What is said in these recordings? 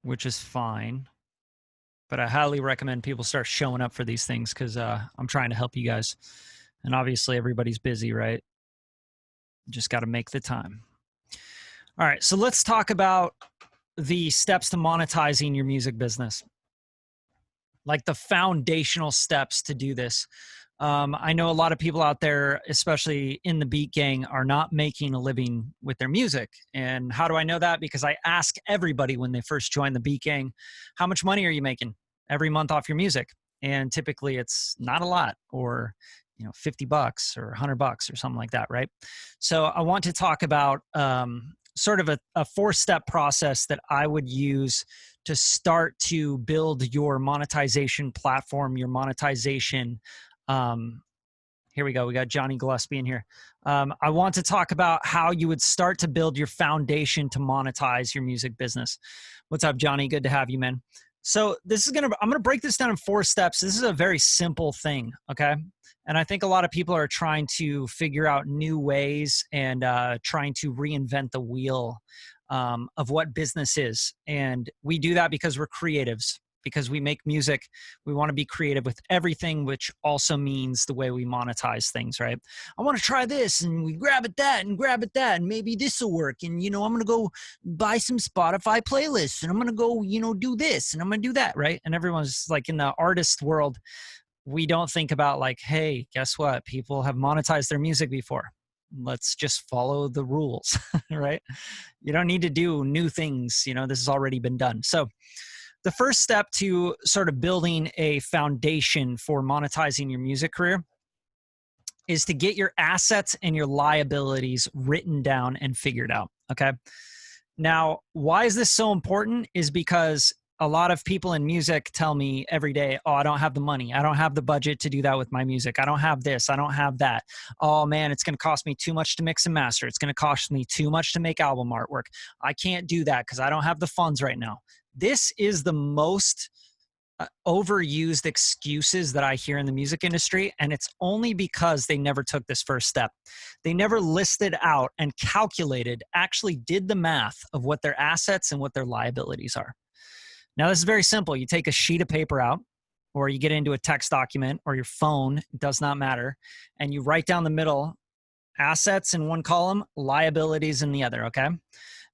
which is fine. But I highly recommend people start showing up for these things because I'm trying to help you guys. And obviously, everybody's busy, right? Just got to make the time. All right, so let's talk about the steps to monetizing your music business, like the foundational steps to do this. I know a lot of people out there, especially in the beat gang, are not making a living with their music. And how do I know that? Because I ask everybody when they first join the beat gang, how much money are you making every month off your music? And typically it's not a lot, or 50 bucks or 100 bucks or something like that, right? So I want to talk about sort of a 4-step process that I would use to start to build your monetization platform, your monetization. Here we go. We got Johnny Gillespie in here. I want to talk about how you would start to build your foundation to monetize your music business. What's up, Johnny? Good to have you, man. So I'm going to break this down in 4 steps. This is a very simple thing. Okay. And I think a lot of people are trying to figure out new ways and trying to reinvent the wheel of what business is. And we do that because we're creatives, because we make music. We want to be creative with everything, which also means the way we monetize things, right? I want to try this, and we grab at that and grab at that, and maybe this will work. And, I'm going to go buy some Spotify playlists, and I'm going to go, do this, and I'm going to do that, right? And everyone's like, in the artist world, we don't think about like, hey, guess what? People have monetized their music before. Let's just follow the rules, right? You don't need to do new things. This has already been done. So the first step to sort of building a foundation for monetizing your music career is to get your assets and your liabilities written down and figured out. Okay. Now, why is this so important? Is because a lot of people in music tell me every day, oh, I don't have the money. I don't have the budget to do that with my music. I don't have this. I don't have that. Oh man, it's going to cost me too much to mix and master. It's going to cost me too much to make album artwork. I can't do that because I don't have the funds right now. This is the most overused excuses that I hear in the music industry. And it's only because they never took this first step. They never listed out and calculated, actually did the math of what their assets and what their liabilities are. Now, this is very simple. You take a sheet of paper out, or you get into a text document or your phone, it does not matter. And you write down the middle, assets in one column, liabilities in the other, okay?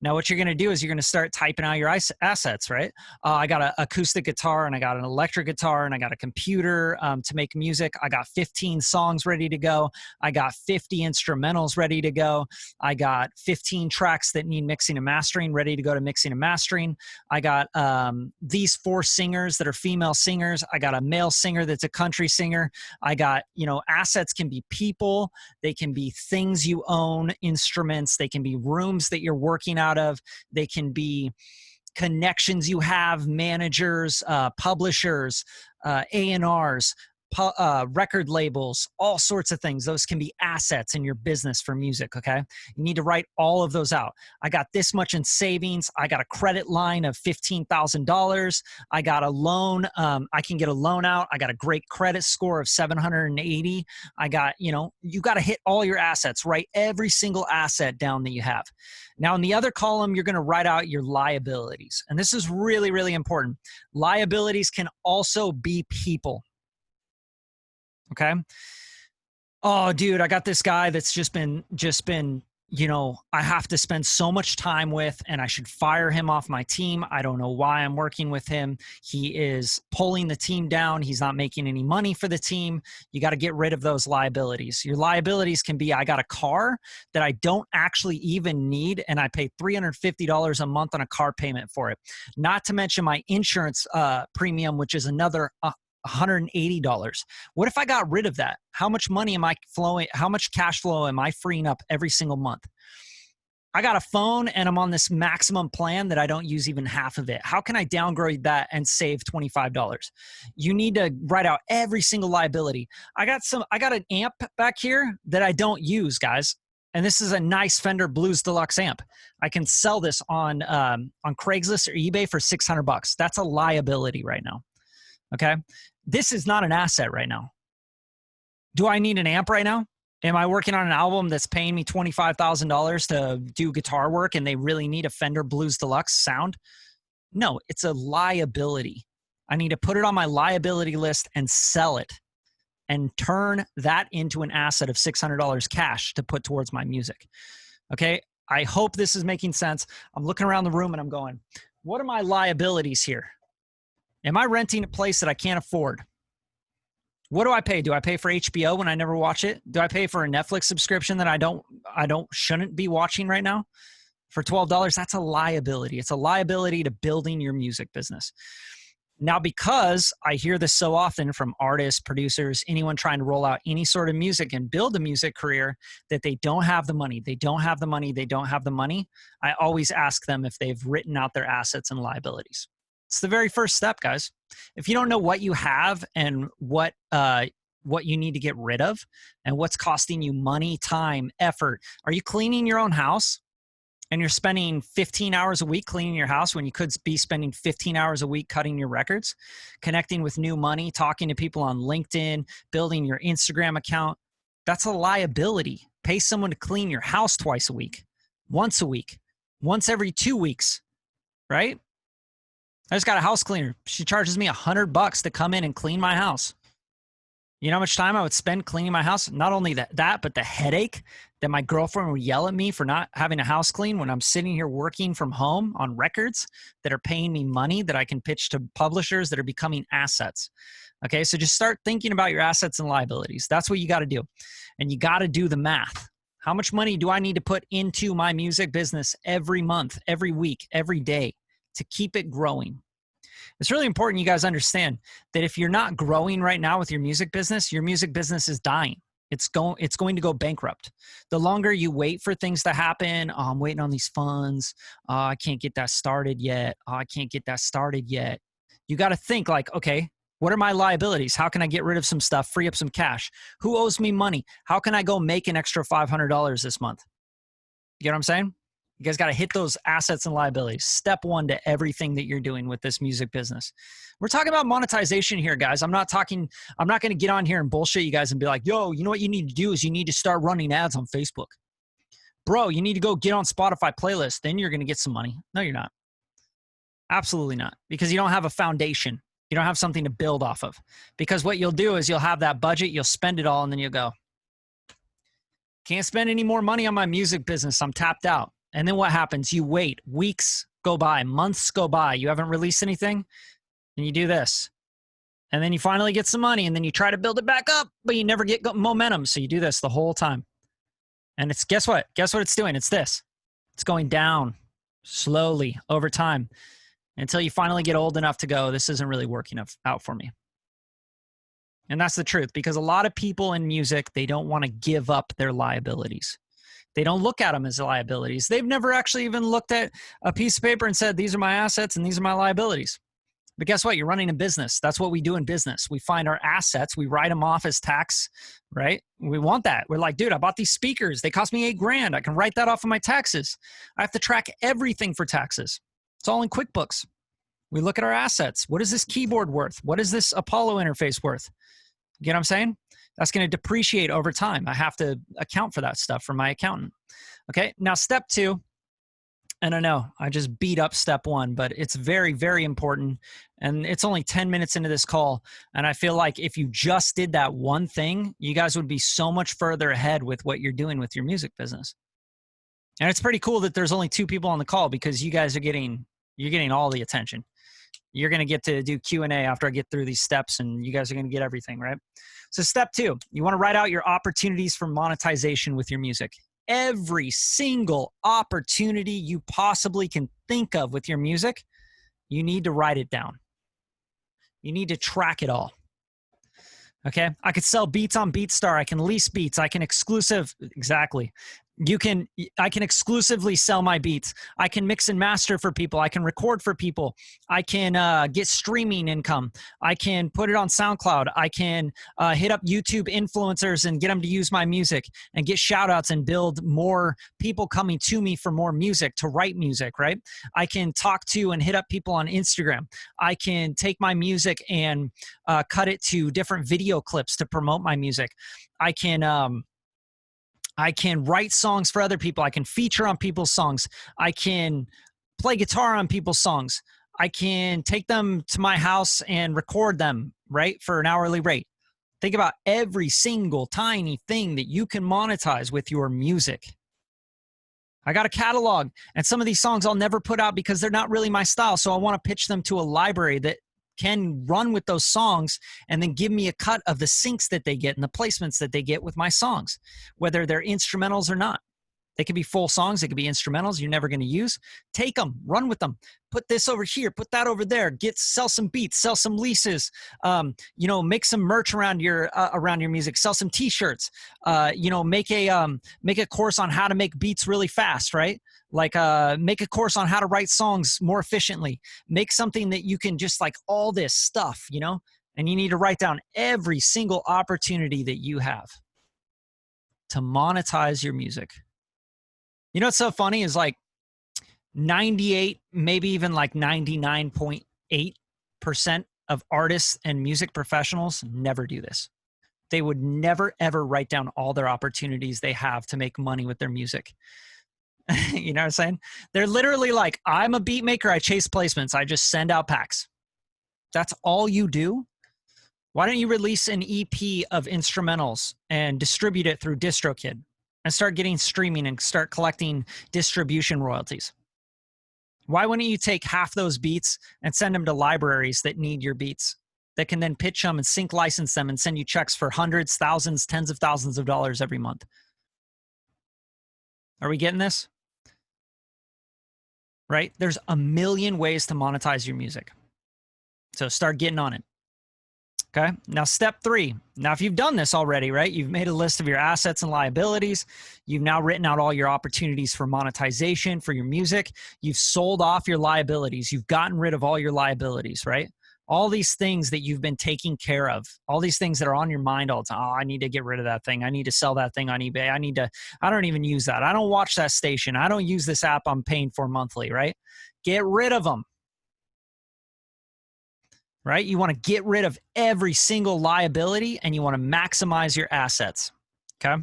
Now, what you're going to do is you're going to start typing out your assets, right? I got an acoustic guitar, and I got an electric guitar, and I got a computer to make music. I got 15 songs ready to go. I got 50 instrumentals ready to go. I got 15 tracks that need mixing and mastering ready to go to mixing and mastering. I got these 4 singers that are female singers. I got a male singer that's a country singer. I got, assets can be people. They can be things you own, instruments. They can be rooms that you're working out of. They can be connections you have, managers, publishers, A&Rs, record labels, all sorts of things. Those can be assets in your business for music, okay? You need to write all of those out. I got this much in savings. I got a credit line of $15,000. I got a loan. I can get a loan out. I got a great credit score of 780. I got, you got to hit all your assets, write every single asset down that you have. Now, in the other column, you're going to write out your liabilities. And this is really, really important. Liabilities can also be people. Okay. Oh, dude, I got this guy that's just been, I have to spend so much time with, and I should fire him off my team. I don't know why I'm working with him. He is pulling the team down. He's not making any money for the team. You got to get rid of those liabilities. Your liabilities can be, I got a car that I don't actually even need, and I pay $350 a month on a car payment for it. Not to mention my insurance premium, which is another $180. What if I got rid of that? How much money am I flowing? How much cash flow am I freeing up every single month? I got a phone and I'm on this maximum plan that I don't use even half of it. How can I downgrade that and save $25? You need to write out every single liability. I got an amp back here that I don't use, guys. And this is a nice Fender Blues Deluxe amp. I can sell this on Craigslist or eBay for $600. That's a liability right now. Okay. This is not an asset right now. Do I need an amp right now? Am I working on an album that's paying me $25,000 to do guitar work and they really need a Fender Blues Deluxe sound? No, it's a liability. I need to put it on my liability list and sell it and turn that into an asset of $600 cash to put towards my music. Okay. I hope this is making sense. I'm looking around the room and I'm going, what are my liabilities here? Am I renting a place that I can't afford? What do I pay? Do I pay for HBO when I never watch it? Do I pay for a Netflix subscription that I shouldn't be watching right now for $12? That's a liability. It's a liability to building your music business. Now, because I hear this so often from artists, producers, anyone trying to roll out any sort of music and build a music career, that they don't have the money, they don't have the money, they don't have the money, I always ask them if they've written out their assets and liabilities. It's the very first step, guys. If you don't know what you have and what you need to get rid of and what's costing you money, time, effort, are you cleaning your own house? And you're spending 15 hours a week cleaning your house when you could be spending 15 hours a week cutting your records, connecting with new money, talking to people on LinkedIn, building your Instagram account. That's a liability. Pay someone to clean your house twice a week, once every 2 weeks, right? I just got a house cleaner. She charges me $100 to come in and clean my house. You know how much time I would spend cleaning my house? Not only that, but the headache that my girlfriend would yell at me for not having a house clean when I'm sitting here working from home on records that are paying me money that I can pitch to publishers that are becoming assets. Okay, so just start thinking about your assets and liabilities. That's what you got to do. And you got to do the math. How much money do I need to put into my music business every month, every week, every day to keep it growing? It's really important you guys understand that if you're not growing right now with your music business is dying. It's going to go bankrupt. The longer you wait for things to happen, oh, I'm waiting on these funds. Oh, I can't get that started yet. Oh, I can't get that started yet. You got to think like, okay, what are my liabilities? How can I get rid of some stuff, free up some cash? Who owes me money? How can I go make an extra $500 this month? You get what I'm saying? You guys got to hit those assets and liabilities. Step one to everything that you're doing with this music business. We're talking about monetization here, guys. I'm not going to get on here and bullshit you guys and be like, yo, you know what you need to do is you need to start running ads on Facebook. Bro, you need to go get on Spotify playlist. Then you're going to get some money. No, you're not. Absolutely not. Because you don't have a foundation. You don't have something to build off of. Because what you'll do is you'll have that budget, you'll spend it all, and then you'll go, can't spend any more money on my music business. I'm tapped out. And then what happens? You wait. Weeks go by. Months go by. You haven't released anything. And you do this. And then you finally get some money. And then you try to build it back up. But you never get momentum. So you do this the whole time. And it's, guess what? Guess what it's doing? It's this. It's going down slowly over time until you finally get old enough to go, this isn't really working out for me. And that's the truth. Because a lot of people in music, they don't want to give up their liabilities. They don't look at them as liabilities. They've never actually even looked at a piece of paper and said, these are my assets and these are my liabilities. But guess what? You're running a business. That's what we do in business. We find our assets. We write them off as tax, right? We want that. We're like, dude, I bought these speakers. They cost me $8,000. I can write that off of my taxes. I have to track everything for taxes. It's all in QuickBooks. We look at our assets. What is this keyboard worth? What is this Apollo interface worth? You get what I'm saying? That's going to depreciate over time. I have to account for that stuff for my accountant. Okay. Now, step two, and I know I just beat up step one, but it's very, very important. And it's only 10 minutes into this call. And I feel like if you just did that one thing, you guys would be so much further ahead with what you're doing with your music business. And it's pretty cool that there's only 2 people on the call because you guys are getting all the attention. You're going to get to do Q&A after I get through these steps, and you guys are going to get everything, right? So step 2, you want to write out your opportunities for monetization with your music. Every single opportunity you possibly can think of with your music, you need to write it down. You need to track it all. Okay. I could sell beats on BeatStar. I can lease beats. I can exactly. I can exclusively sell my beats. I can mix and master for people. I can record for people. I can get streaming income. I can put it on SoundCloud. I can hit up YouTube influencers and get them to use my music and get shout outs and build more people coming to me for more music, to write music, right? I can talk to and hit up people on Instagram. I can take my music and cut it to different video clips to promote my music. I can write songs for other people. I can feature on people's songs. I can play guitar on people's songs. I can take them to my house and record them, right, for an hourly rate. Think about every single tiny thing that you can monetize with your music. I got a catalog, and some of these songs I'll never put out because they're not really my style. So I want to pitch them to a library that can run with those songs and then give me a cut of the syncs that they get and the placements that they get with my songs, whether they're instrumentals or not. They could be full songs. They could be instrumentals you're never going to use. Take them, run with them. Put this over here, put that over there. Sell some beats, sell some leases. Make some merch around your music. Sell some T-shirts. Make a course on how to make beats really fast, right? Like make a course on how to write songs more efficiently. Make something that you can just like all this stuff, and you need to write down every single opportunity that you have to monetize your music. You know what's so funny is like 98, maybe even like 99.8% of artists and music professionals never do this. They would never, ever write down all their opportunities they have to make money with their music. You know what I'm saying? They're literally like, I'm a beat maker. I chase placements. I just send out packs. That's all you do. Why don't you release an EP of instrumentals and distribute it through DistroKid? And start getting streaming and start collecting distribution royalties? Why wouldn't you take half those beats and send them to libraries that need your beats, that can then pitch them and sync license them and send you checks for hundreds, thousands, tens of thousands of dollars every month? Are we getting this? Right? There's a million ways to monetize your music. So start getting on it. Okay. Now, step 3. Now, if you've done this already, right, you've made a list of your assets and liabilities. You've now written out all your opportunities for monetization for your music. You've sold off your liabilities. You've gotten rid of all your liabilities, right? All these things that you've been taking care of, all these things that are on your mind all the time. Oh, I need to get rid of that thing. I need to sell that thing on eBay. I don't even use that. I don't watch that station. I don't use this app I'm paying for monthly, right? Get rid of them. Right? You want to get rid of every single liability and you want to maximize your assets. Okay.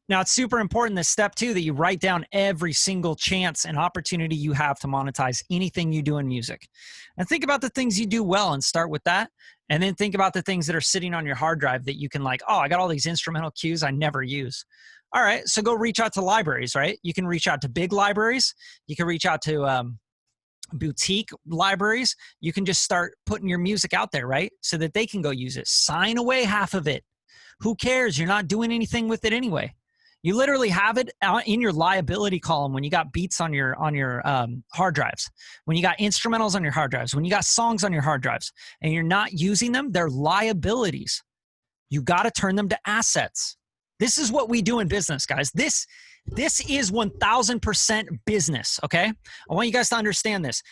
Now, it's super important, this step 2, that you write down every single chance and opportunity you have to monetize anything you do in music. And think about the things you do well and start with that. And then think about the things that are sitting on your hard drive that you can I got all these instrumental cues I never use. All right. So go reach out to libraries, right? You can reach out to big libraries. You can reach out to, boutique libraries. You can just start putting your music out there, right? So that they can go use it. Sign away half of it. Who cares? You're not doing anything with it anyway. You literally have it out in your liability column when you got beats on your hard drives, when you got instrumentals on your hard drives, when you got songs on your hard drives, and you're not using them, they're liabilities. You got to turn them to assets. This is what we do in business, guys. This is 1000% business, okay? I want you guys to understand this.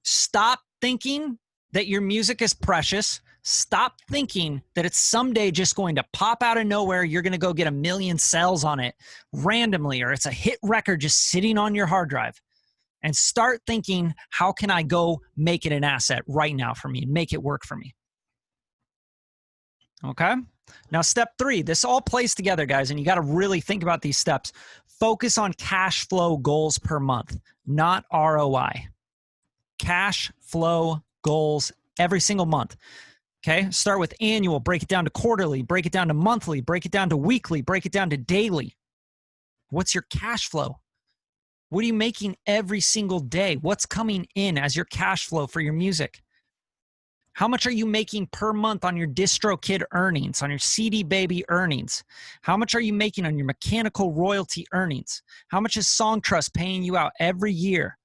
Stop thinking that your music is precious. Stop thinking that it's someday just going to pop out of nowhere. You're going to go get 1 million sales on it randomly, or it's a hit record just sitting on your hard drive. And start thinking, how can I go make it an asset right now for me and make it work for me? Okay? Now, step 3, this all plays together, guys, and you got to really think about these steps. Focus on cash flow goals per month, not ROI. Cash flow goals every single month. Okay? Start with annual, break it down to quarterly, break it down to monthly, break it down to weekly, break it down to daily. What's your cash flow? What are you making every single day? What's coming in as your cash flow for your music? How much are you making per month on your DistroKid earnings, on your CD Baby earnings? How much are you making on your mechanical royalty earnings? How much is Songtrust paying you out every year?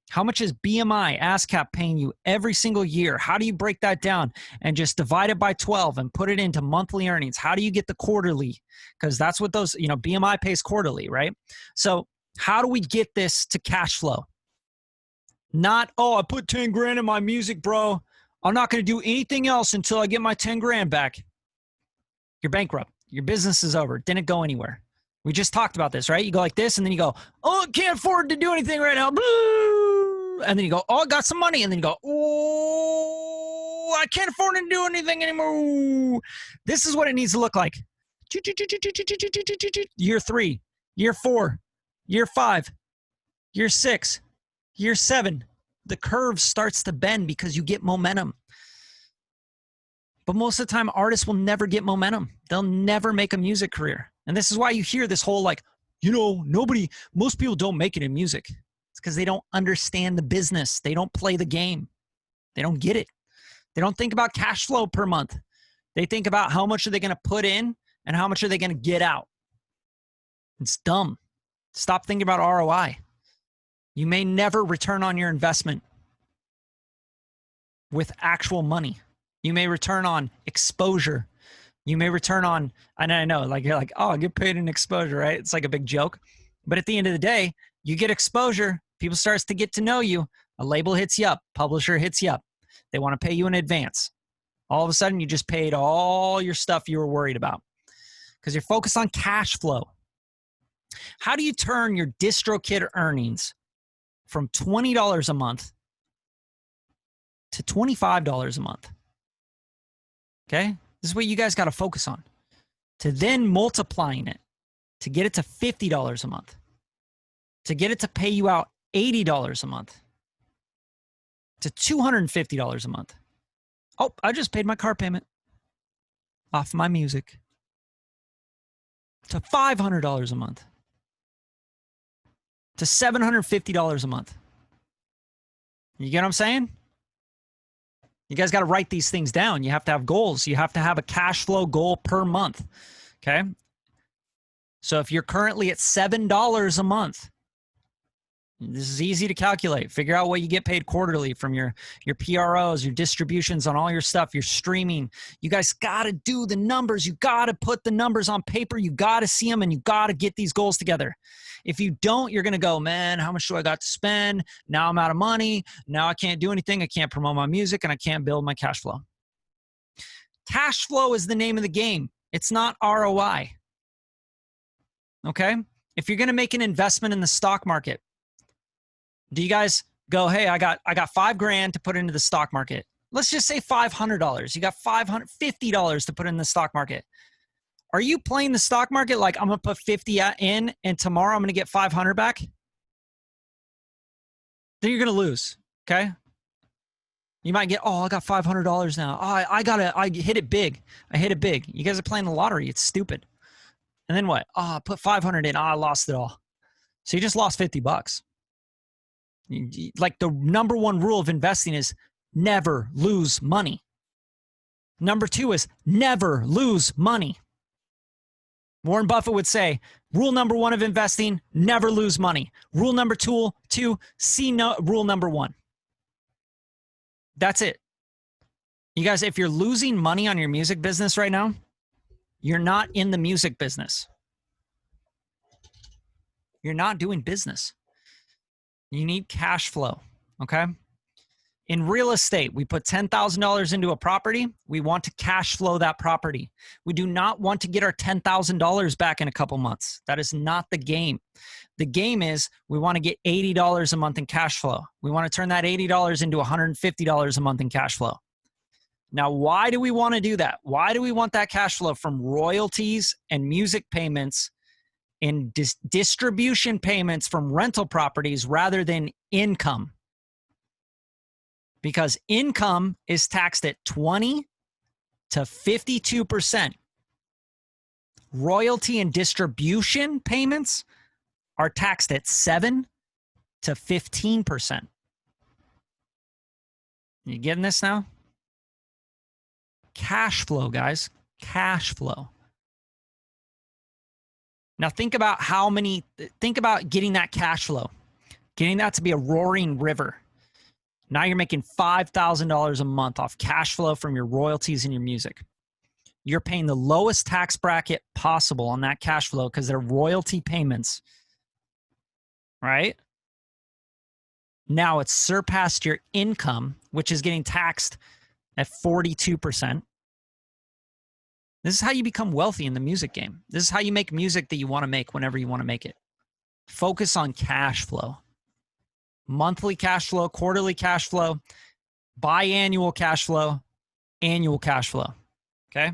How much is BMI, ASCAP paying you every single year? How do you break that down and just divide it by 12 and put it into monthly earnings? How do you get the quarterly? Because that's what those, BMI pays quarterly, right? So how do we get this to cash flow? Not, I put 10 grand in my music, bro. I'm not going to do anything else until I get my 10 grand back. You're bankrupt. Your business is over. Didn't go anywhere. We just talked about this, right? You go like this, and then you go, I can't afford to do anything right now. And then you go, I got some money. And then you go, I can't afford to do anything anymore. This is what it needs to look like. Year 3, year 4, year 5, year 6, year 7, the curve starts to bend because you get momentum. But most of the time, artists will never get momentum. They'll never make a music career. And this is why you hear this whole like, most people don't make it in music. It's because they don't understand the business. They don't play the game. They don't get it. They don't think about cash flow per month. They think about how much are they going to put in and how much are they going to get out. It's dumb. Stop thinking about ROI. You may never return on your investment with actual money. You may return on exposure. You may return on, and I know, like you're like, oh, I get paid in exposure, right? It's like a big joke. But at the end of the day, you get exposure. People starts to get to know you. A label hits you up. Publisher hits you up. They want to pay you in advance. All of a sudden, you just paid all your stuff you were worried about because you're focused on cash flow. How do you turn your DistroKid earnings from $20 a month to $25 a month? Okay? This is what you guys got to focus on. To then multiplying it, to get it to $50 a month, to get it to pay you out $80 a month, to $250 a month. Oh, I just paid my car payment off my music. To $500 a month. To $750 a month. You get what I'm saying? You guys got to write these things down. You have to have goals. You have to have a cash flow goal per month. Okay? So if you're currently at $7 a month, this is easy to calculate. Figure out what you get paid quarterly from your PROs, your distributions on all your stuff, your streaming. You guys got to do the numbers. You got to put the numbers on paper. You got to see them, and you got to get these goals together. If you don't, you're going to go, man, how much do I got to spend? Now I'm out of money. Now I can't do anything. I can't promote my music, and I can't build my cash flow. Cash flow is the name of the game. It's not ROI. Okay? If you're going to make an investment in the stock market, do you guys go, hey, I got $5,000 to put into the stock market. Let's just say $500. You got $550 to put in the stock market. Are you playing the stock market like I'm going to put 50 in and tomorrow I'm going to get 500 back? Then you're going to lose, okay? You might get, oh, I got $500 now. Oh, I hit it big. I hit it big. You guys are playing the lottery. It's stupid. And then what? Oh, I put 500 in. Oh, I lost it all. So you just lost $50. Like the number one rule of investing is never lose money. Number two is never lose money. Warren Buffett would say, rule number one of investing, never lose money. Rule number two, rule number one. That's it. You guys, if you're losing money on your music business right now, you're not in the music business. You're not doing business. You need cash flow, okay? In real estate, we put $10,000 into a property. We want to cash flow that property. We do not want to get our $10,000 back in a couple months. That is not the game. The game is we want to get $80 a month in cash flow. We want to turn that $80 into $150 a month in cash flow. Now, why do we want to do that? Why do we want that cash flow from royalties and music payments and distribution payments from rental properties rather than income? Because income is taxed at 20 to 52%. Royalty and distribution payments are taxed at 7 to 15%. You getting this now? Cash flow, guys. Cash flow. Now think about getting that cash flow, getting that to be a roaring river. Now you're making $5,000 a month off cash flow from your royalties and your music. You're paying the lowest tax bracket possible on that cash flow because they're royalty payments, right? Now it's surpassed your income, which is getting taxed at 42%. This is how you become wealthy in the music game. This is how you make music that you want to make whenever you want to make it. Focus on cash flow. Monthly cash flow, quarterly cash flow, biannual cash flow, annual cash flow. Okay?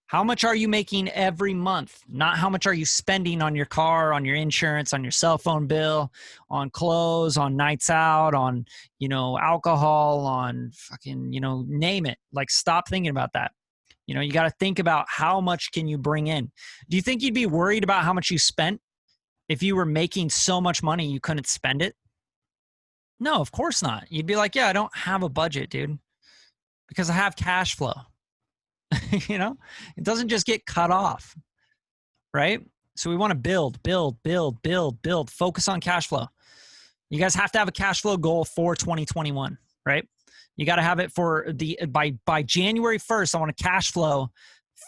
How much are you making every month? Not how much are you spending on your car, on your insurance, on your cell phone bill, on clothes, on nights out, on, alcohol, on fucking, name it. Like, stop thinking about that. You got to think about how much can you bring in. Do you think you'd be worried about how much you spent if you were making so much money you couldn't spend it? No, of course not. You'd be like, yeah, I don't have a budget, dude, because I have cash flow. It doesn't just get cut off, right? So we want to build, focus on cash flow. You guys have to have a cash flow goal for 2021, right? You got to have it for by January 1st, I want to cash flow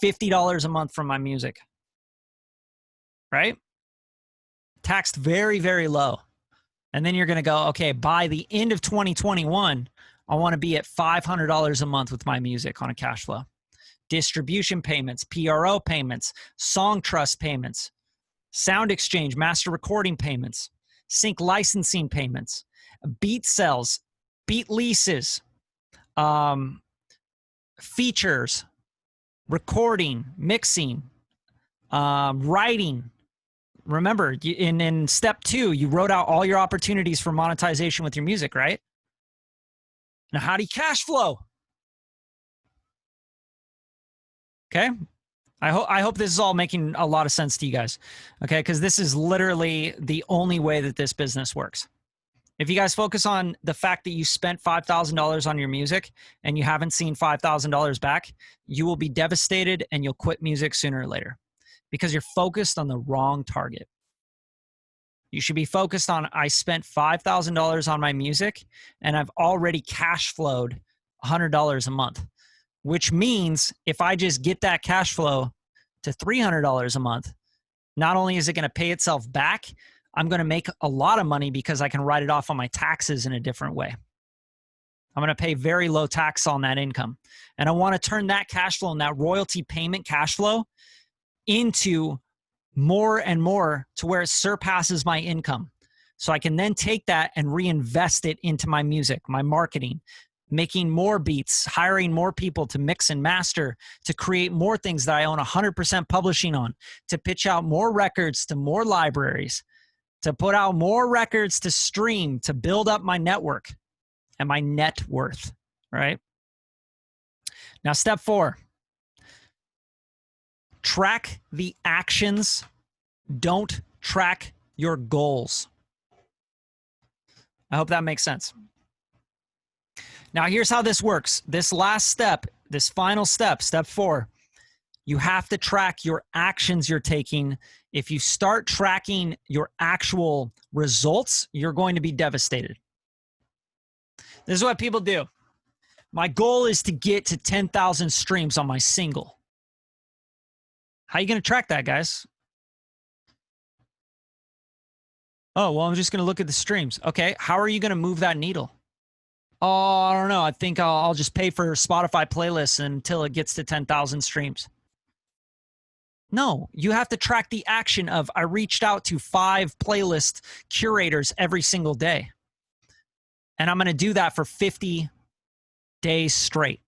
$50 a month from my music, right? Taxed very, very low. And then you're going to go, okay, by the end of 2021, I want to be at $500 a month with my music on a cash flow. Distribution payments, PRO payments, song trust payments, sound exchange, master recording payments, sync licensing payments, beat sales, beat leases, features, recording, mixing, writing. Remember, in step 2, you wrote out all your opportunities for monetization with your music, right? Now, how do you cash flow? Okay. I hope this is all making a lot of sense to you guys. Okay. Because this is literally the only way that this business works. If you guys focus on the fact that you spent $5,000 on your music and you haven't seen $5,000 back, you will be devastated and you'll quit music sooner or later because you're focused on the wrong target. You should be focused on, I spent $5,000 on my music and I've already cash flowed $100 a month, which means if I just get that cash flow to $300 a month, not only is it going to pay itself back, I'm going to make a lot of money because I can write it off on my taxes in a different way. I'm going to pay very low tax on that income. And I want to turn that cash flow and that royalty payment cash flow into more and more to where it surpasses my income. So I can then take that and reinvest it into my music, my marketing, making more beats, hiring more people to mix and master, to create more things that I own 100% publishing on, to pitch out more records to more libraries, to put out more records to stream, to build up my network and my net worth, right? Now, step 4, track the actions. Don't track your goals. I hope that makes sense. Now, here's how this works. This last step, this final step, step 4, you have to track your actions you're taking. If you start tracking your actual results, you're going to be devastated. This is what people do. My goal is to get to 10,000 streams on my single. How are you going to track that, guys? Oh, well, I'm just going to look at the streams. Okay, how are you going to move that needle? Oh, I don't know. I think I'll just pay for Spotify playlists until it gets to 10,000 streams. No, you have to track the action of I reached out to 5 playlist curators every single day. And I'm going to do that for 50 days straight.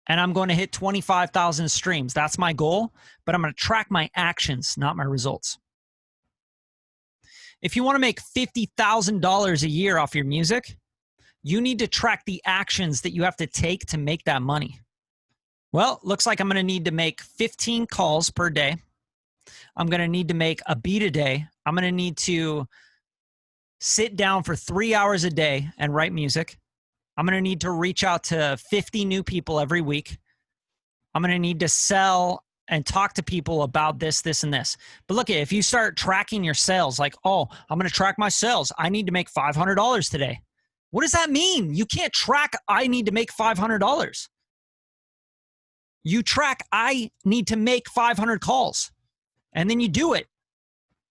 And I'm going to hit 25,000 streams. That's my goal, but I'm going to track my actions, not my results. If you want to make $50,000 a year off your music, you need to track the actions that you have to take to make that money. Well, looks like I'm going to need to make 15 calls per day. I'm going to need to make a beat a day. I'm going to need to sit down for 3 hours a day and write music. I'm going to need to reach out to 50 new people every week. I'm going to need to sell and talk to people about this, this, and this. But look, if you start tracking your sales, like, oh, I'm going to track my sales. I need to make $500 today. What does that mean? You can't track, I need to make $500. You track, I need to make 500 calls. And then you do it.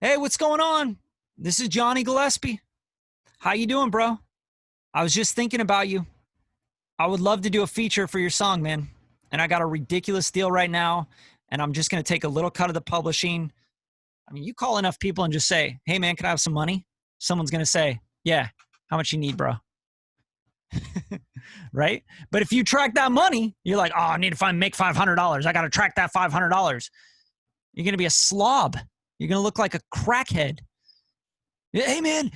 Hey, what's going on? This is Johnny Gillespie. How you doing, bro? I was just thinking about you. I would love to do a feature for your song, man. And I got a ridiculous deal right now. And I'm just going to take a little cut of the publishing. I mean, you call enough people and just say, hey, man, can I have some money? Someone's going to say, yeah, how much you need, bro? Right? But if you track that money, you're like, oh, I need to make $500. I got to track that $500. You're going to be a slob. You're going to look like a crackhead. Hey man,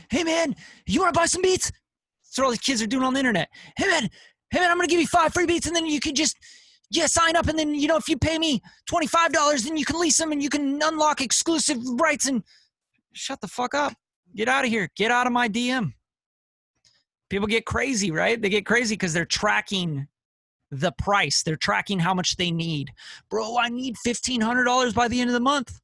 you want to buy some beats? That's what all these kids are doing on the internet. Hey man, I'm going to give you 5 free beats and then you can just, sign up. And then, if you pay me $25, then you can lease them and you can unlock exclusive rights. And shut the fuck up. Get out of here. Get out of my DM. People get crazy, right? They get crazy because they're tracking the price. They're tracking how much they need. Bro, I need $1,500 by the end of the month.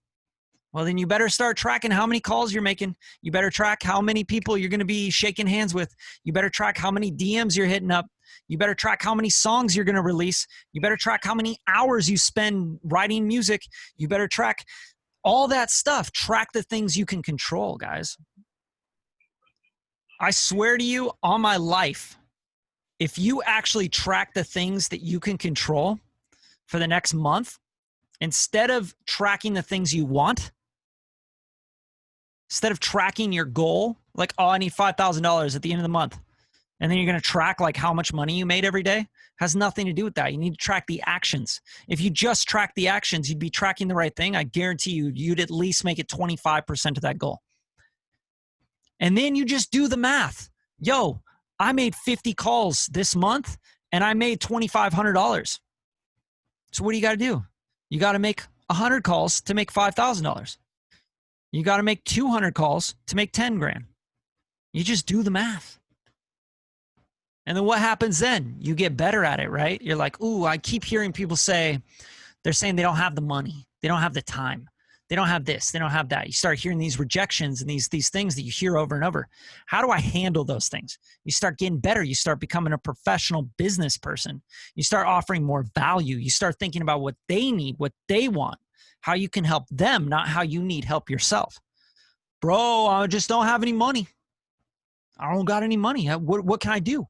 Well, then you better start tracking how many calls you're making. You better track how many people you're going to be shaking hands with. You better track how many DMs you're hitting up. You better track how many songs you're going to release. You better track how many hours you spend writing music. You better track all that stuff. Track the things you can control, guys. I swear to you on my life, if you actually track the things that you can control for the next month, instead of tracking the things you want, instead of tracking your goal, like, oh, I need $5,000 at the end of the month, and then you're going to track like how much money you made every day, has nothing to do with that. You need to track the actions. If you just track the actions, you'd be tracking the right thing. I guarantee you'd at least make it 25% of that goal. And then you just do the math. Yo, I made 50 calls this month and I made $2,500. So what do you got to do? You got to make 100 calls to make $5,000. You got to make 200 calls to make 10 grand. You just do the math. And then what happens then? You get better at it, right? You're like, ooh, I keep hearing people say, they're saying they don't have the money. They don't have the time. They don't have this. They don't have that. You start hearing these rejections and these things that you hear over and over. How do I handle those things? You start getting better. You start becoming a professional business person. You start offering more value. You start thinking about what they need, what they want, how you can help them, not how you need help yourself. Bro, I just don't have any money. I don't got any money. What can I do?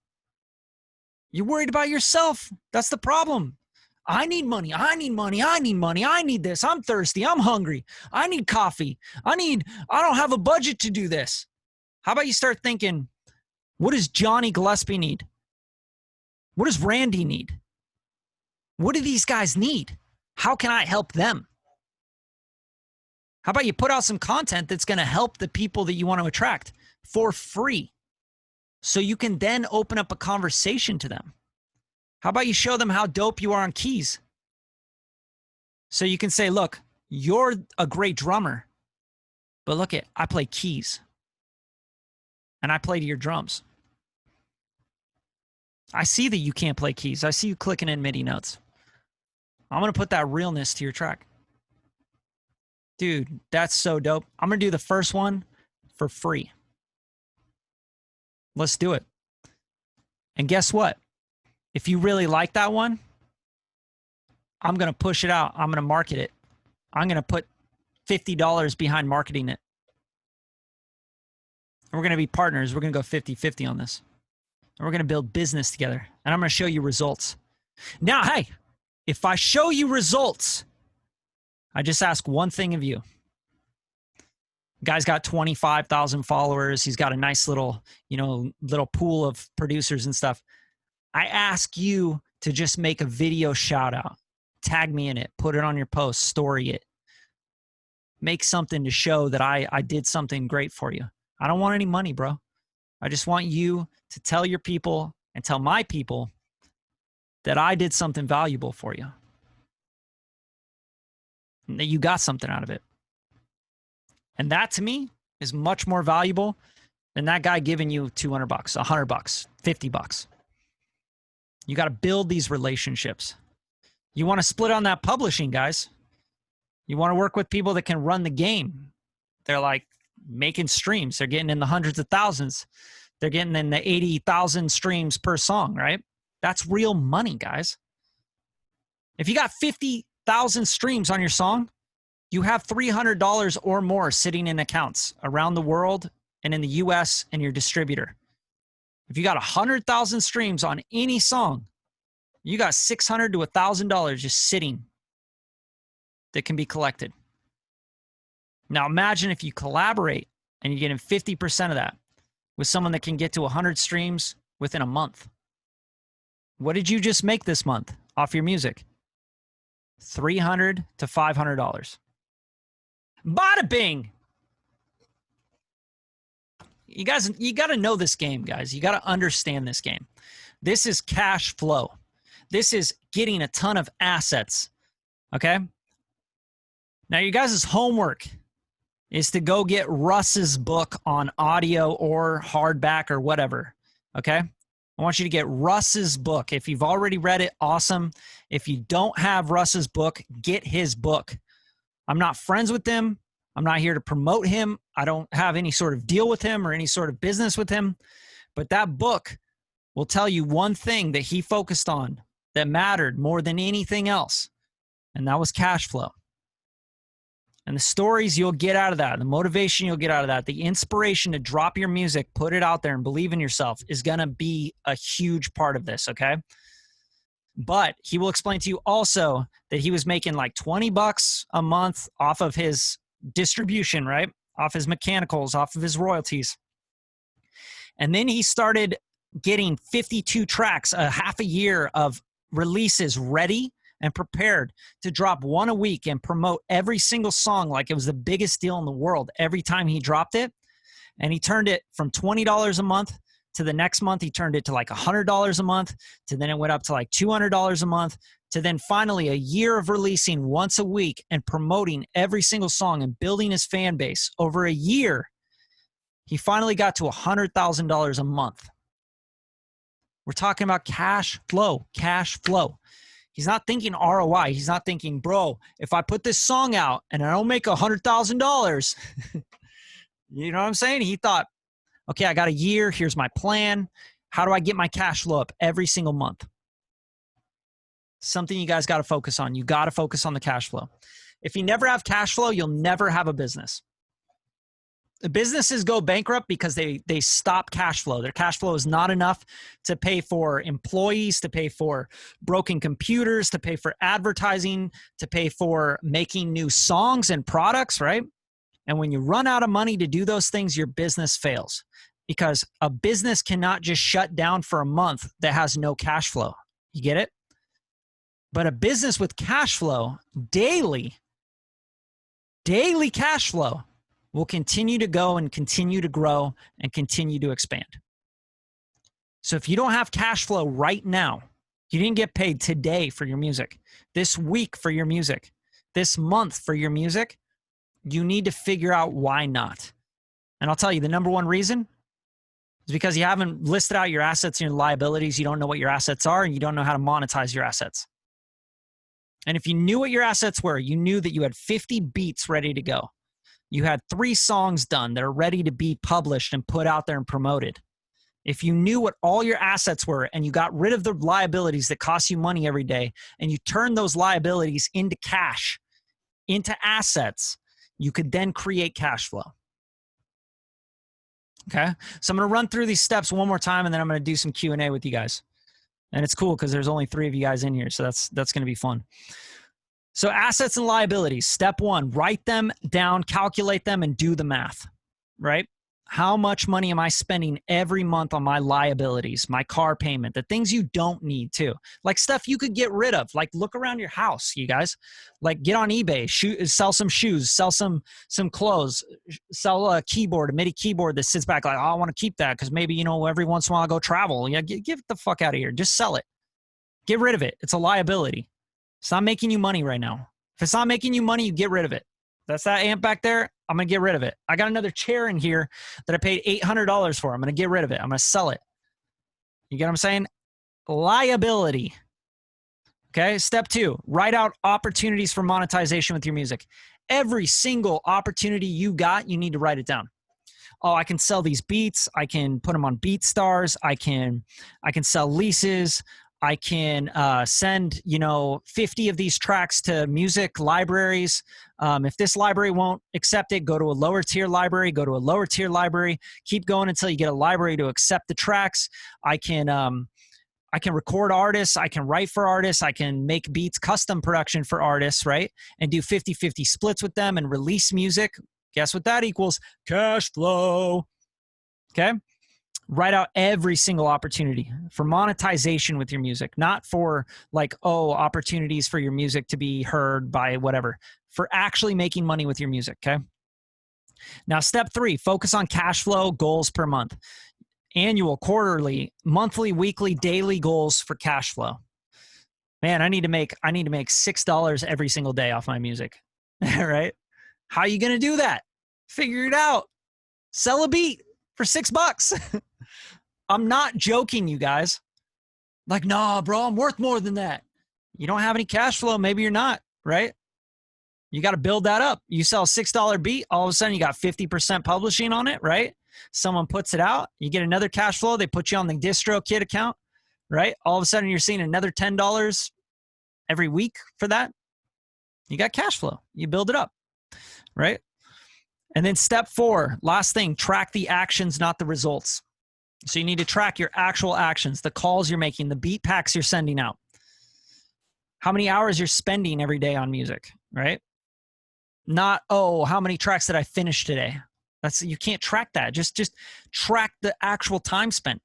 You're worried about yourself. That's the problem. I need money. I need money. I need money. I need this. I'm thirsty. I'm hungry. I need coffee. I don't have a budget to do this. How about you start thinking, what does Johnny Gillespie need? What does Randy need? What do these guys need? How can I help them? How about you put out some content that's going to help the people that you want to attract for free so you can then open up a conversation to them? How about you show them how dope you are on keys? So you can say, look, you're a great drummer, but look I play keys and I play to your drums. I see that you can't play keys. I see you clicking in MIDI notes. I'm going to put that realness to your track. Dude, that's so dope. I'm going to do the first one for free. Let's do it. And guess what? If you really like that one, I'm going to push it out. I'm going to market it. I'm going to put $50 behind marketing it. And we're going to be partners. We're going to go 50-50 on this. And we're going to build business together. And I'm going to show you results. Now, hey, if I show you results, I just ask one thing of you. Guy's got 25,000 followers. He's got a nice little pool of producers and stuff. I ask you to just make a video shout out, tag me in it, put it on your post, story it, make something to show that I did something great for you. I don't want any money, bro. I just want you to tell your people and tell my people that I did something valuable for you and that you got something out of it. And that to me is much more valuable than that guy giving you $200, $100, $50. You got to build these relationships. You want to split on that publishing, guys. You want to work with people that can run the game. They're like making streams. They're getting in the hundreds of thousands. They're getting in the 80,000 streams per song, right? That's real money, guys. If you got 50,000 streams on your song, you have $300 or more sitting in accounts around the world and in the US and your distributor. If you got 100,000 streams on any song, you got $600 to $1,000 just sitting that can be collected. Now imagine if you collaborate and you're getting 50% of that with someone that can get to 100 streams within a month. What did you just make this month off your music? $300 to $500. Bada bing. You guys, you got to know this game, guys. You got to understand this game. This is cash flow. This is getting a ton of assets. Okay? Now, you guys' homework is to go get Russ's book on audio or hardback or whatever. Okay? I want you to get Russ's book. If you've already read it, awesome. If you don't have Russ's book, get his book. I'm not friends with him. I'm not here to promote him. I don't have any sort of deal with him or any sort of business with him. But that book will tell you one thing that he focused on that mattered more than anything else, and that was cash flow. And the stories you'll get out of that, the motivation you'll get out of that, the inspiration to drop your music, put it out there, and believe in yourself is going to be a huge part of this, okay? But he will explain to you also that he was making like $20 a month off of his distribution, right? Off his mechanicals, off of his royalties. And then he started getting 52 tracks, a half a year of releases ready and prepared to drop one a week and promote every single song like it was the biggest deal in the world every time he dropped it. And he turned it from $20 a month to the next month. He turned it to like $100 a month, to then it went up to like $200 a month, to then finally a year of releasing once a week and promoting every single song and building his fan base. Over a year, he finally got to $100,000 a month. We're talking about cash flow, cash flow. He's not thinking ROI. He's not thinking, bro, if I put this song out and I don't make $100,000, you know what I'm saying? He thought, okay, I got a year. Here's my plan. How do I get my cash flow up every single month? Something you guys got to focus on. You got to focus on the cash flow. If you never have cash flow, you'll never have a business. The businesses go bankrupt because they stop cash flow. Their cash flow is not enough to pay for employees, to pay for broken computers, to pay for advertising, to pay for making new songs and products, right? And when you run out of money to do those things, your business fails, because a business cannot just shut down for a month that has no cash flow. You get it? But a business with cash flow, daily cash flow, will continue to go and continue to grow and continue to expand. So if you don't have cash flow right now, you didn't get paid today for your music, this week for your music, this month for your music, you need to figure out why not. And I'll tell you, the number one reason is because you haven't listed out your assets and your liabilities. You don't know what your assets are, and you don't know how to monetize your assets. And if you knew what your assets were, you knew that you had 50 beats ready to go. You had 3 songs done that are ready to be published and put out there and promoted. If you knew what all your assets were and you got rid of the liabilities that cost you money every day, and you turned those liabilities into cash, into assets, you could then create cash flow. Okay? So I'm going to run through these steps one more time, and then I'm going to do some Q&A with you guys. And it's cool because there's only 3 of you guys in here, so that's going to be fun. So assets and liabilities. Step 1, write them down, calculate them, and do the math, right? How much money am I spending every month on my liabilities, my car payment, the things you don't need too, like stuff you could get rid of. Like, look around your house, you guys. Like, get on eBay, sell some shoes, sell some clothes, sell a keyboard, a MIDI keyboard that sits back like, oh, I want to keep that because maybe, you know, every once in a while I go travel. Yeah, get the fuck out of here. Just sell it. Get rid of it. It's a liability. It's not making you money right now. If it's not making you money, you get rid of it. That's that amp back there. I'm going to get rid of it. I got another chair in here that I paid $800 for. I'm going to get rid of it. I'm going to sell it. You get what I'm saying? Liability. Okay. Step 2, write out opportunities for monetization with your music. Every single opportunity you got, you need to write it down. Oh, I can sell these beats. I can put them on BeatStars. I can sell leases. I can send, 50 of these tracks to music libraries. If this library won't accept it, go to a lower tier library, keep going until you get a library to accept the tracks. I can record artists. I can write for artists. I can make beats, custom production for artists, right? And do 50-50 splits with them and release music. Guess what that equals? Cash flow. Okay. Write out every single opportunity for monetization with your music, not for like, oh, opportunities for your music to be heard by whatever, for actually making money with your music. Okay. Now, step 3, focus on cash flow goals per month, annual, quarterly, monthly, weekly, daily goals for cash flow. Man, I need to make $6 every single day off my music. Right? How are you going to do that? Figure it out. Sell a beat for $6. I'm not joking, you guys. Like, nah, bro, I'm worth more than that. You don't have any cash flow. Maybe you're not, right? You got to build that up. You sell a $6 beat, all of a sudden you got 50% publishing on it, right? Someone puts it out, you get another cash flow. They put you on the DistroKid account, right? All of a sudden you're seeing another $10 every week for that. You got cash flow. You build it up, right? And then step 4, last thing, track the actions, not the results. So you need to track your actual actions, the calls you're making, the beat packs you're sending out, how many hours you're spending every day on music, right? Not, oh, how many tracks did I finish today? You can't track that. Just track the actual time spent.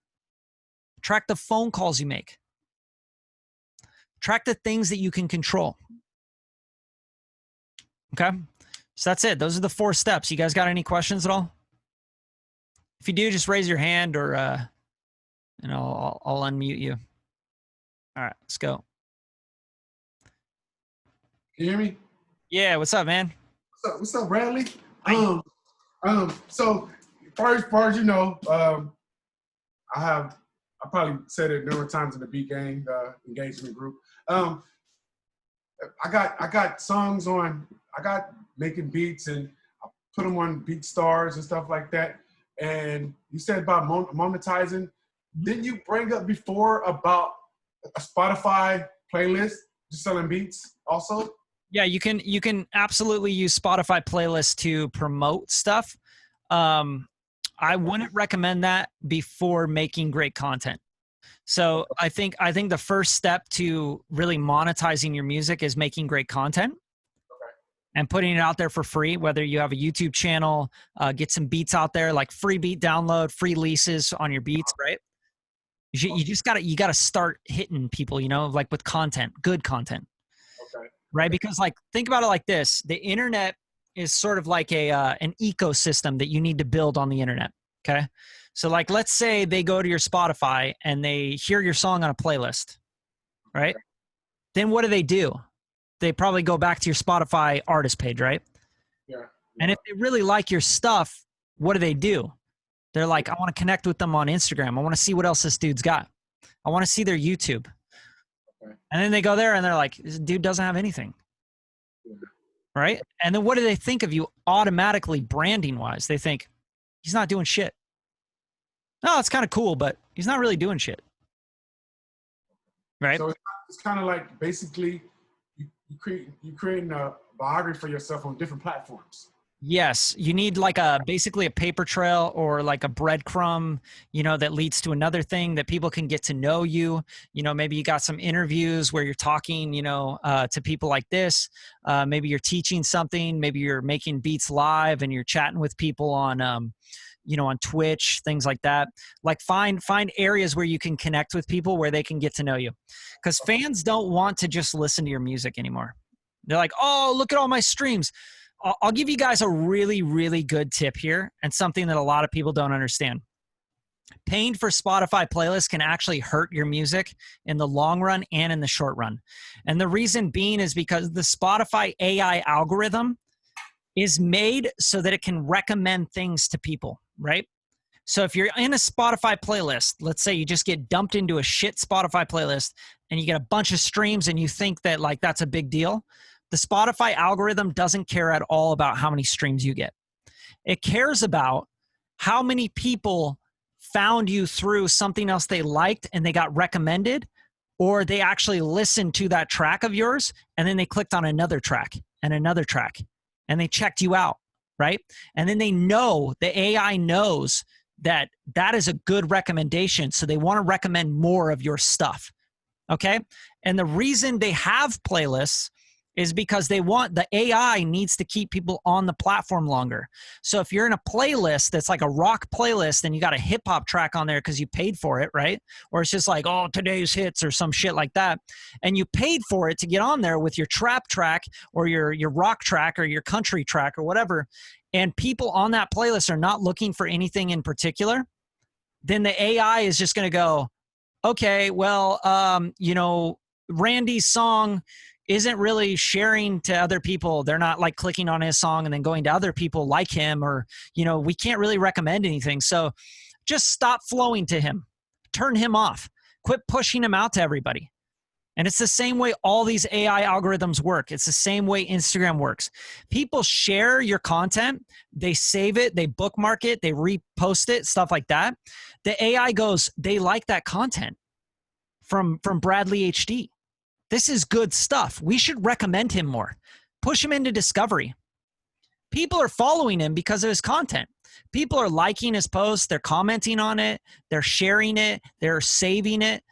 Track the phone calls you make. Track the things that you can control. Okay? So that's it. Those are the 4 steps. You guys got any questions at all? If you do, just raise your hand or and I'll unmute you. All right, let's go. Can you hear me? Yeah, what's up, man? What's up, Bradley? So far as you know, I probably said it a number of times in the Beat Gang engagement group. I got songs on. I got making beats and I put them on BeatStars and stuff like that. And you said about monetizing. Didn't you bring up before about a Spotify playlist just selling beats also? Yeah, you can absolutely use Spotify playlists to promote stuff. I wouldn't recommend that before making great content. So I think the first step to really monetizing your music is making great content and putting it out there for free, whether you have a YouTube channel, get some beats out there, like free beat download, free leases on your beats, right? You just gotta start hitting people, like with content, good content. Okay. Right? Because like, think about it like this. The internet is sort of like an ecosystem that you need to build on the internet. Okay. So like, let's say they go to your Spotify and they hear your song on a playlist, right? Okay. Then what do? They probably go back to your Spotify artist page, right? Yeah. And if they really like your stuff, what do? They're like, I want to connect with them on Instagram. I want to see what else this dude's got. I want to see their YouTube. And then they go there and they're like, this dude doesn't have anything. Right? And then what do they think of you automatically branding wise? They think he's not doing shit. No, it's kind of cool, but he's not really doing shit. Right? So it's kind of like basically you creating a biography for yourself on different platforms. Yes, you need like basically a paper trail or like a breadcrumb, that leads to another thing that people can get to know you. Maybe you got some interviews where you're talking, to people like this. Maybe you're teaching something. Maybe you're making beats live and you're chatting with people on, on Twitch, things like that. Like find areas where you can connect with people where they can get to know you, because fans don't want to just listen to your music anymore. They're like, oh, look at all my streams. I'll give you guys a really, really good tip here, and something that a lot of people don't understand. Paying for Spotify playlists can actually hurt your music in the long run and in the short run. And the reason being is because the Spotify AI algorithm is made so that it can recommend things to people, right? So if you're in a Spotify playlist, let's say you just get dumped into a shit Spotify playlist and you get a bunch of streams and you think that like that's a big deal, the Spotify algorithm doesn't care at all about how many streams you get. It cares about how many people found you through something else they liked and they got recommended, or they actually listened to that track of yours and then they clicked on another track and another track and they checked you out, right? And then the AI knows that that is a good recommendation, so they want to recommend more of your stuff, okay? And the reason they have playlists is because the AI needs to keep people on the platform longer. So if you're in a playlist that's like a rock playlist and you got a hip hop track on there because you paid for it, right? Or it's just like, oh, today's hits or some shit like that. And you paid for it to get on there with your trap track or your rock track or your country track or whatever. And people on that playlist are not looking for anything in particular. Then the AI is just going to go, okay, well, Randy's song isn't really sharing to other people. They're not like clicking on his song and then going to other people like him, or, we can't really recommend anything. So just stop flowing to him, turn him off, quit pushing him out to everybody. And it's the same way all these AI algorithms work. It's the same way Instagram works. People share your content, they save it, they bookmark it, they repost it, stuff like that. The AI goes, they like that content from Bradley HD. This is good stuff. We should recommend him more. Push him into discovery. People are following him because of his content. People are liking his posts. They're commenting on it. They're sharing it. They're saving it.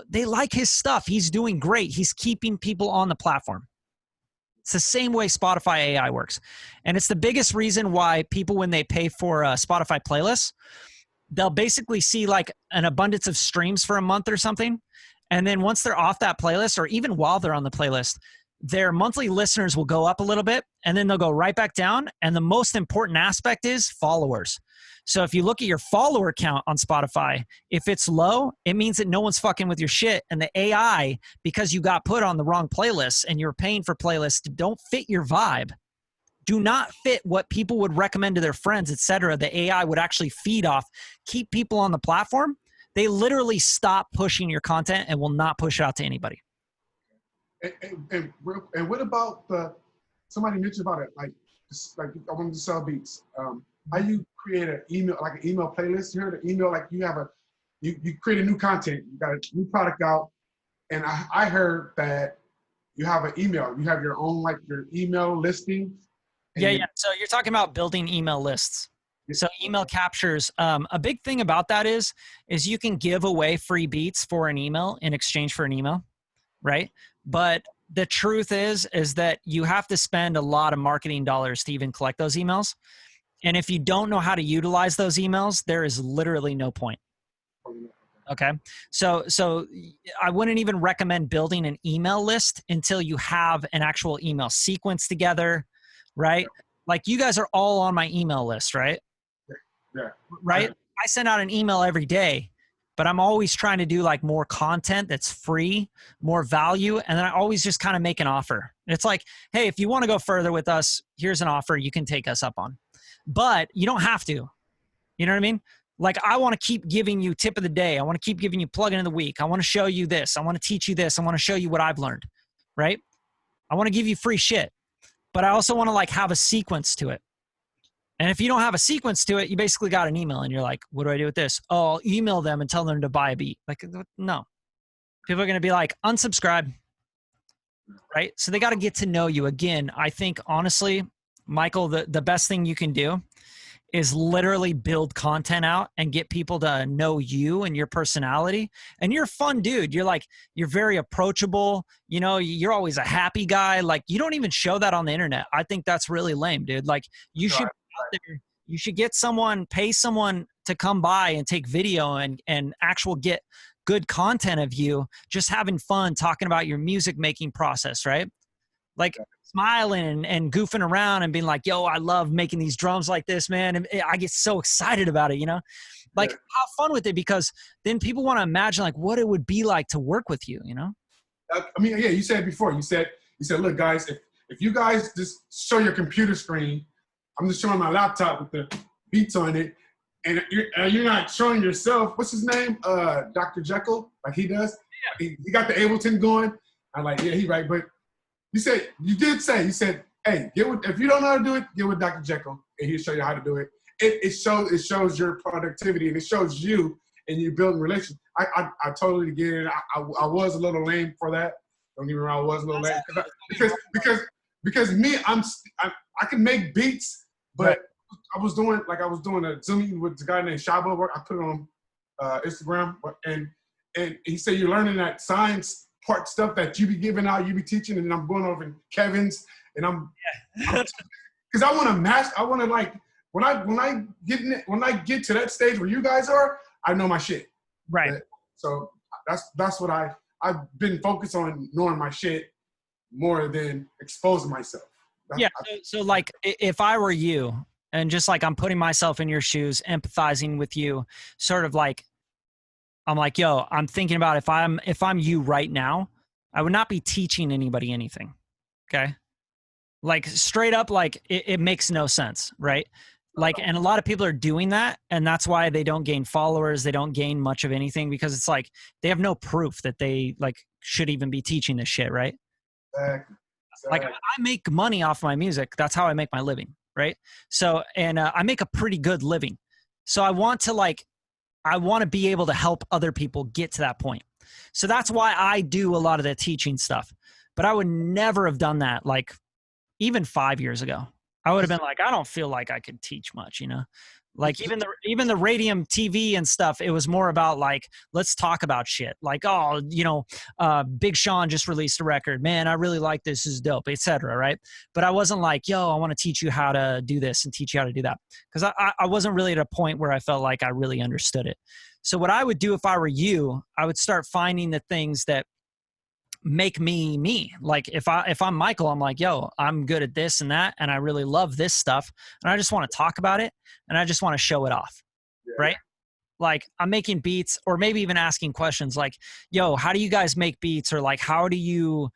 They like his stuff. He's doing great. He's keeping people on the platform. It's the same way Spotify AI works. And it's the biggest reason why people, when they pay for Spotify playlists, they'll basically see like an abundance of streams for a month or something. And then once they're off that playlist, or even while they're on the playlist, their monthly listeners will go up a little bit and then they'll go right back down. And the most important aspect is followers. So if you look at your follower count on Spotify, if it's low, it means that no one's fucking with your shit. And the AI, because you got put on the wrong playlists and you're paying for playlists that don't fit your vibe, do not fit what people would recommend to their friends, etc., the AI would actually feed off, keep people on the platform. They literally stop pushing your content and will not push it out to anybody. And what about somebody mentioned about it, like I wanted to sell beats. How you create an email playlist here, the email, like you create a new content, you got a new product out, and I heard that you have an email, you have your own, like your email listing. Yeah. So you're talking about building email lists. So email captures, a big thing about that is you can give away free beats for an email in exchange for an email, right? But the truth is that you have to spend a lot of marketing dollars to even collect those emails. And if you don't know how to utilize those emails, there is literally no point. Okay. So I wouldn't even recommend building an email list until you have an actual email sequence together, right? Like you guys are all on my email list, right? Yeah. Right. I send out an email every day, but I'm always trying to do like more content that's free, more value. And then I always just kind of make an offer. It's like, hey, if you want to go further with us, here's an offer you can take us up on, but you don't have to. You know what I mean? Like I want to keep giving you tip of the day. I want to keep giving you plug-in of the week. I want to show you this. I want to teach you this. I want to show you what I've learned, right? I want to give you free shit, but I also want to like have a sequence to it. And if you don't have a sequence to it, you basically got an email and you're like, what do I do with this? Oh, I'll email them and tell them to buy a beat. Like, no. People are going to be like, unsubscribe, right? So they got to get to know you. Again, I think honestly, Michael, the best thing you can do is literally build content out and get people to know you and your personality. And you're a fun dude. You're very approachable. You're always a happy guy. Like you don't even show that on the internet. I think that's really lame, dude. Like you should be out there. You should pay someone to come by and take video and actual get good content of you just having fun talking about your music making process, right? Like smiling and goofing around and being like, yo, I love making these drums like this, man. And I get so excited about it, like have fun with it, because then people want to imagine like what it would be like to work with you, I mean, yeah, you said before, you said, look guys, if you guys just show your computer screen, I'm just showing my laptop with the beats on it, and you're not showing yourself, what's his name? Dr. Jekyll, like he does. Yeah. He got the Ableton going. I'm like, yeah, he right, but you said, hey, if you don't know how to do it, get with Dr. Jekyll, and he'll show you how to do it. It shows your productivity, and it shows you, and you're building relations. I totally get it. I was a little lame for that. Don't get me wrong, I was a little lame because me, I can make beats, but I was doing a Zoom meeting with the guy named Shabo. I put it on Instagram, and he said you're learning that science part stuff that you be giving out, you be teaching, and then I'm going over in Kevin's, and because I want to master. I want to like when I get to that stage where you guys are, I know my shit. Right. So that's what I've been focused on, knowing my shit more than exposing myself. So like if I were you, and just like I'm putting myself in your shoes, empathizing with you, sort of like I'm like, yo, I'm thinking about if I'm you right now, I would not be teaching anybody anything. Okay. Like straight up, like it makes no sense, right? Like, and a lot of people are doing that, and that's why they don't gain followers, they don't gain much of anything, because it's like they have no proof that they like should even be teaching this shit, right? Exactly. Like I make money off my music. That's how I make my living, right? So, and I make a pretty good living. So I want to be able to help other people get to that point. So that's why I do a lot of the teaching stuff. But I would never have done that like even 5 years ago. I would have been like, I don't feel like I could teach much, you know? Like even the Radium TV and stuff, it was more about like, let's talk about shit. Like, oh, Big Sean just released a record. Man, I really like this. This is dope, etc. Right? But I wasn't like, yo, I want to teach you how to do this and teach you how to do that, because I wasn't really at a point where I felt like I really understood it. So what I would do if I were you, I would start finding the things that make me. Like if I'm Michael, I'm like, yo, I'm good at this and that, and I really love this stuff, and I just want to talk about it, and I just want to show it off. Right? Like I'm making beats, or maybe even asking questions like, yo, how do you guys make beats? Or like, how do you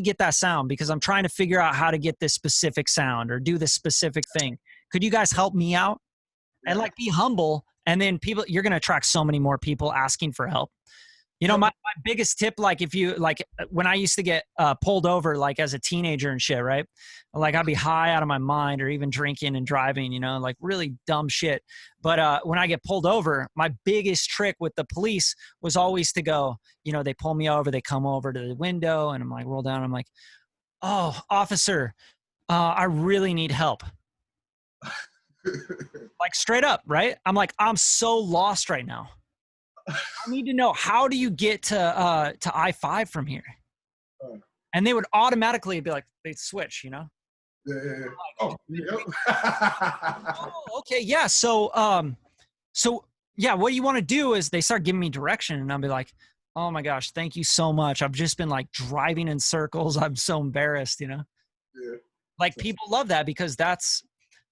get that sound? Because I'm trying to figure out how to get this specific sound or do this specific thing. Could you guys help me out? And like be humble, and then you're going to attract so many more people asking for help. My biggest tip, like if you like when I used to get pulled over, like as a teenager and shit, right? Like I'd be high out of my mind, or even drinking and driving, like really dumb shit. But when I get pulled over, my biggest trick with the police was always to go, they pull me over, they come over to the window, and I'm like, roll down. I'm like, oh, officer, I really need help. Like straight up, right? I'm like, I'm so lost right now. I need to know, how do you get to I-5 from here? And they would automatically be like, they'd switch, Yeah. Like, oh, okay, yeah. So yeah, what you want to do is they start giving me direction, and I'll be like, oh my gosh, thank you so much. I've just been like driving in circles. I'm so embarrassed, Yeah. Like people love that, because that's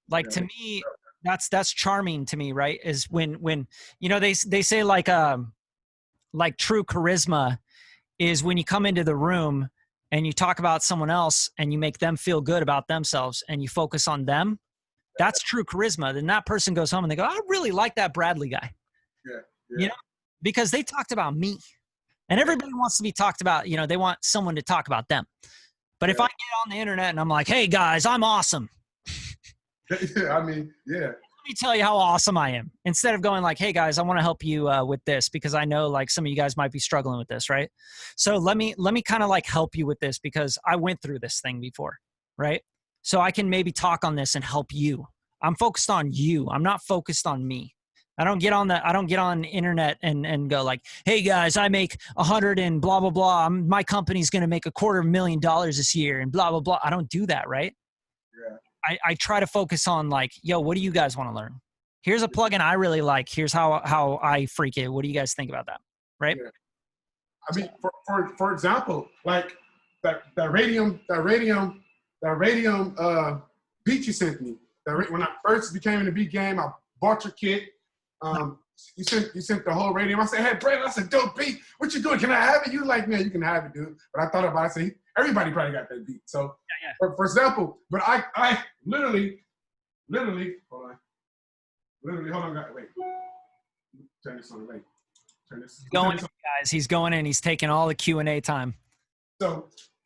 like, to me, that's charming to me, right? Is when they say like true charisma is when you come into the room and you talk about someone else and you make them feel good about themselves and you focus on them. That's true charisma. Then that person goes home and they go, I really like that Bradley guy. Yeah. Because they talked about me, and everybody wants to be talked about. They want someone to talk about them. But if I get on the internet and I'm like, hey guys, I'm awesome. I mean, yeah. Let me tell you how awesome I am. Instead of going like, hey guys, I want to help you with this, because I know like some of you guys might be struggling with this, right? So let me kind of like help you with this, because I went through this thing before, right? So I can maybe talk on this and help you. I'm focused on you. I'm not focused on me. I don't get on the internet and go like, hey guys, I make 100 and blah, blah, blah. My company's going to make $250,000 this year and blah, blah, blah. I don't do that, right? Yeah. I try to focus on like, yo, what do you guys want to learn? Here's a plugin I really like. Here's how I freak it. What do you guys think about that? Right? Yeah. I mean, for example, like that radium beat you sent me. When I first became in the beat game, I bought your kit. You sent the whole radium. I said, hey, Brandon, that's a dope beat. What you doing? Can I have it? You like, man, you can have it, dude. But I thought about it. I said, everybody probably got that beat. So, for example, but I literally, hold on. Literally, hold on, wait. Turn this on, wait. Turn this. He's going in, guys. He's going in. He's taking all the Q&A time.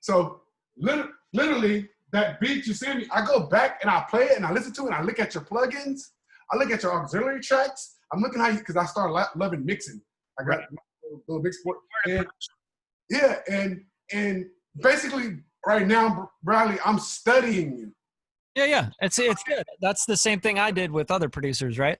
So literally, that beat you sent me, I go back and I play it and I listen to it and I look at your plugins. I look at your auxiliary tracks. I'm looking how you, because I started loving mixing. I got little big sport. And, yeah, and basically right now, Bradley, I'm studying you. Yeah. It's good. That's the same thing I did with other producers, right?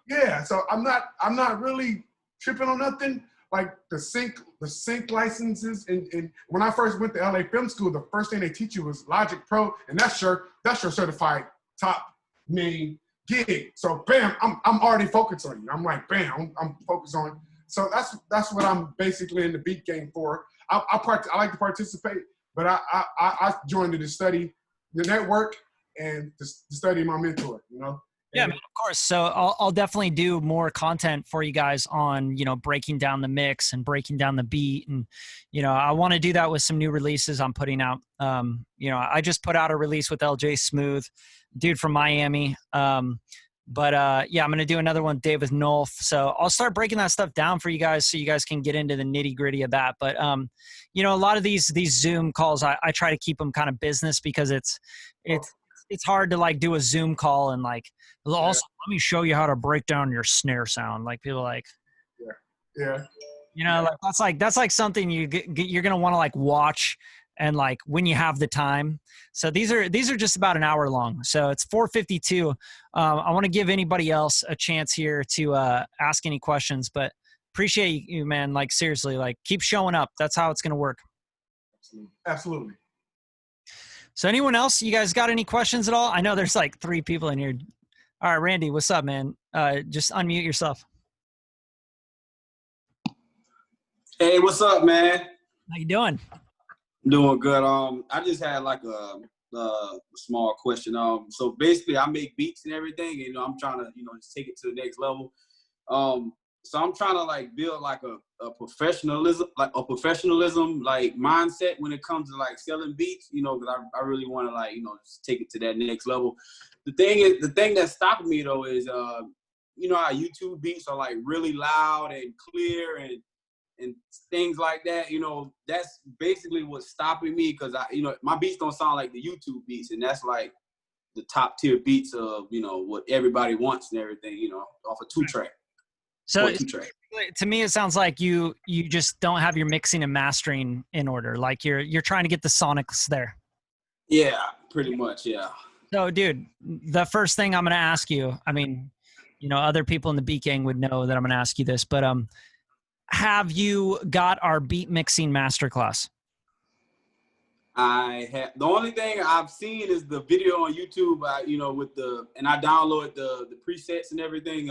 Yeah. So I'm not really tripping on nothing. like the sync licenses. And when I first went to LA Film School, the first thing they teach you was Logic Pro, and that's your certified top name gig. So bam, I'm already focused on you. I'm like bam, I'm focused on. So that's what I'm basically in the beat game for. I like to participate, but I joined to study the network and to study my mentor. You know. Yeah, And man, of course. So I'll definitely do more content for you guys on, breaking down the mix and breaking down the beat. And, I want to do that with some new releases I'm putting out. I just put out a release with LJ Smooth, dude from Miami. Yeah, I'm going to do another one, Dave with Nolf. So I'll start breaking that stuff down for you guys so you guys can get into the nitty gritty of that. But, a lot of these Zoom calls, I try to keep them kind of business because it's hard to like do a Zoom call and like, also let me show you how to break down your snare sound. Like people like, that's like something you're going to want to like watch and like when you have the time. So these are just about an hour long. So it's 4:52. I want to give anybody else a chance here to ask any questions, but appreciate you, man. Like seriously, like keep showing up. That's how it's going to work. Absolutely. So anyone else, you guys got any questions at all? I know there's like 3 people in here. All right, Randy, what's up, man? Just unmute yourself. Hey, what's up, man? How you doing? Doing good. I just had like a small question. So basically, I make beats and everything. And, I'm trying to, just take it to the next level. So I'm trying to like build like a professionalism like mindset when it comes to like selling beats. Because I really want to like just take it to that next level. The thing that's stopping me though is how YouTube beats are like really loud and clear and things like that. That's basically what's stopping me because my beats don't sound like the YouTube beats, and that's like the top tier beats of what everybody wants and everything. Off a 2-track. So to me, it sounds like you just don't have your mixing and mastering in order. Like you're trying to get the sonics there. Yeah, pretty much. Yeah. So, dude, the first thing I'm going to ask you, I mean, other people in the beat gang would know that I'm going to ask you this, but have you got our beat mixing masterclass? I have. The only thing I've seen is the video on YouTube. And I download the presets and everything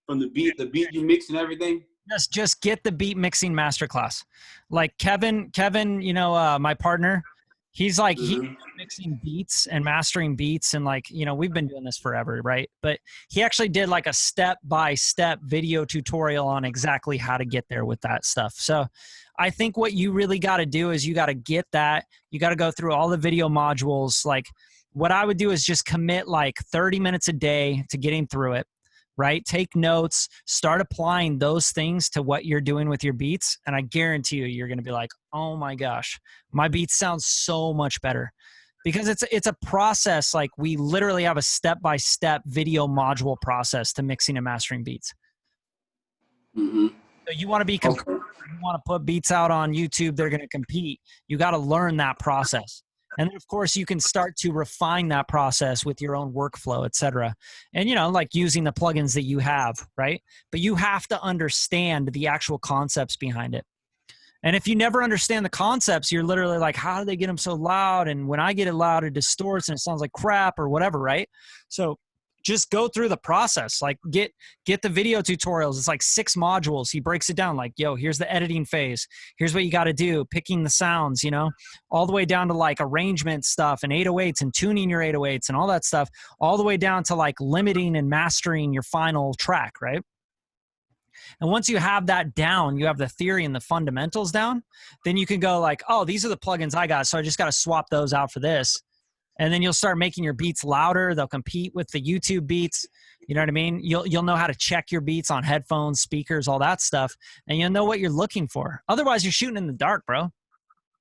from the beat you mix and everything. Just get the beat mixing masterclass. Like Kevin, my partner, he's like he's mixing beats and mastering beats, and like we've been doing this forever, right? But he actually did like a step-by-step video tutorial on exactly how to get there with that stuff. So I think what you really got to do is you got to get that. You got to go through all the video modules. Like what I would do is just commit like 30 minutes a day to getting through it, right? Take notes, start applying those things to what you're doing with your beats. And I guarantee you're going to be like, oh my gosh, my beats sound so much better. Because it's a process. Like we literally have a step-by-step video module process to mixing and mastering beats. Mm-hmm. So you want to be competitive. You want to put beats out on YouTube, they're going to compete. You got to learn that process. And then of course you can start to refine that process with your own workflow, et cetera. And, like using the plugins that you have, right? But you have to understand the actual concepts behind it. And if you never understand the concepts, you're literally like, how do they get them so loud? And when I get it loud, it distorts and it sounds like crap or whatever, right? So just go through the process. Like get the video tutorials. It's like 6 modules. He breaks it down like, yo, here's the editing phase. Here's what you got to do. Picking the sounds, all the way down to like arrangement stuff and 808s and tuning your 808s and all that stuff, all the way down to like limiting and mastering your final track, right? And once you have that down, you have the theory and the fundamentals down, then you can go like, oh, these are the plugins I got. So I just got to swap those out for this. And then you'll start making your beats louder. They'll compete with the YouTube beats. You know what I mean? You'll know how to check your beats on headphones, speakers, all that stuff. And you'll know what you're looking for. Otherwise, you're shooting in the dark, bro.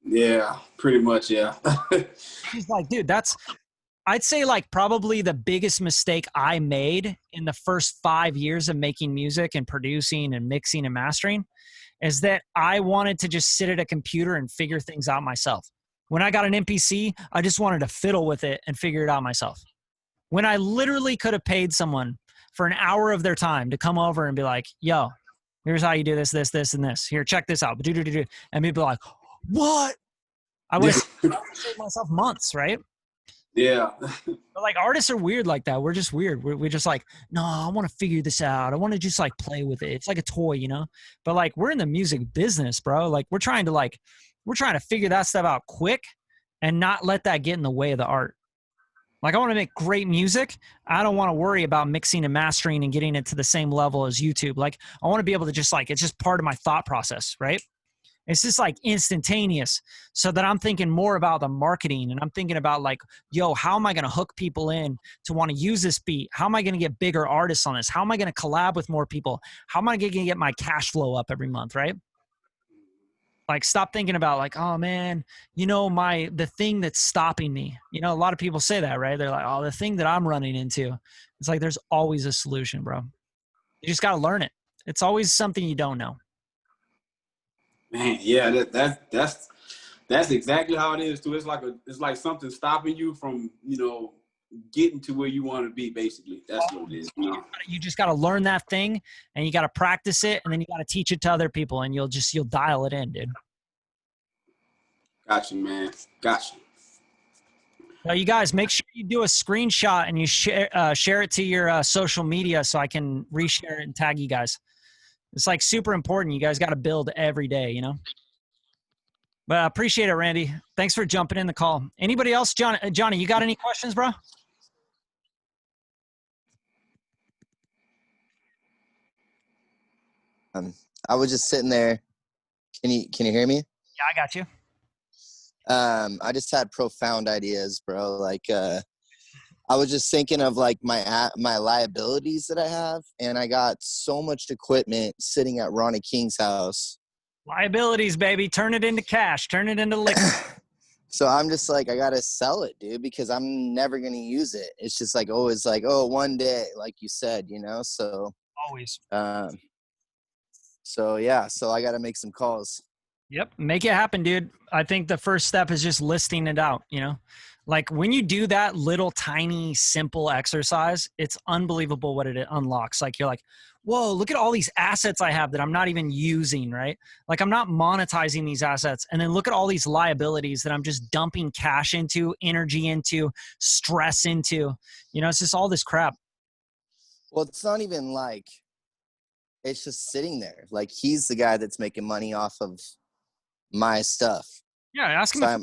Yeah, pretty much, yeah. He's like, dude, I'd say like probably the biggest mistake I made in the first 5 years of making music and producing and mixing and mastering is that I wanted to just sit at a computer and figure things out myself. When I got an MPC, I just wanted to fiddle with it and figure it out myself. When I literally could have paid someone for an hour of their time to come over and be like, yo, Here's how you do this, this, this, and this. Here, check this out. And people are like, what? I would have saved myself months, right? Yeah. But like artists are weird like that. We're just weird. We're just like, no, I want to figure this out. I want to just like play with it. It's like a toy, you know? But like we're in the music business, bro. Like we're trying to figure that stuff out quick and not let that get in the way of the art. Like I want to make great music. I don't want to worry about mixing and mastering and getting it to the same level as YouTube. Like I want to be able to just like, it's just part of my thought process, right? It's just like instantaneous, so that I'm thinking more about the marketing, and I'm thinking about like, yo, how am I going to hook people in to want to use this beat? How am I going to get bigger artists on this? How am I going to collab with more people? How am I going to get my cash flow up every month, right? Like stop thinking about like, oh man, you know, the thing that's stopping me. You know, a lot of people say that, right? They're like, oh, the thing that I'm running into. It's like there's always a solution, bro. You just got to learn it. It's always something you don't know. Man, yeah, that's exactly how it is too. It's like something stopping you from, you know, getting to where you want to be. Basically, that's what it is. You know? You just got to learn that thing, and you got to practice it, and then you got to teach it to other people, and you'll dial it in, dude. Gotcha, man. Gotcha. Now, you guys, make sure you do a screenshot and you share it to your social media so I can reshare it and tag you guys. It's like super important. You guys got to build every day, you know? But I appreciate it, Randy. Thanks for jumping in the call. Anybody else? Johnny, you got any questions, bro? I was just sitting there. Can you hear me? Yeah, I got you. I just had profound ideas, bro. Like, I was just thinking of like my liabilities that I have, and I got so much equipment sitting at Ronnie King's house. Liabilities, baby. Turn it into cash. Turn it into liquid. So I'm just like, I gotta sell it, dude, because I'm never gonna use it. It's just like always like, oh, one day, like you said, you know. So always. So yeah, so I gotta make some calls. Yep. Make it happen, dude. I think the first step is just listing it out, you know? Like when you do that little tiny simple exercise, it's unbelievable what it unlocks. Like you're like, whoa, look at all these assets I have that I'm not even using, right? Like I'm not monetizing these assets. And then look at all these liabilities that I'm just dumping cash into, energy into, stress into. You know, it's just all this crap. Well, it's not even like, it's just sitting there. Like he's the guy that's making money off of my stuff. Yeah, ask him if buy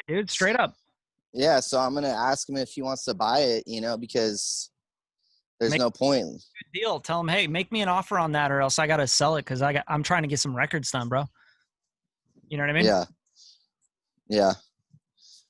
it, dude, straight up. Yeah, so I'm gonna ask him if he wants to buy it, you know, because there's no point. Good deal. Tell him, hey, make me an offer on that, or else I gotta sell it because I'm trying to get some records done, bro. You know what I mean? Yeah. Yeah.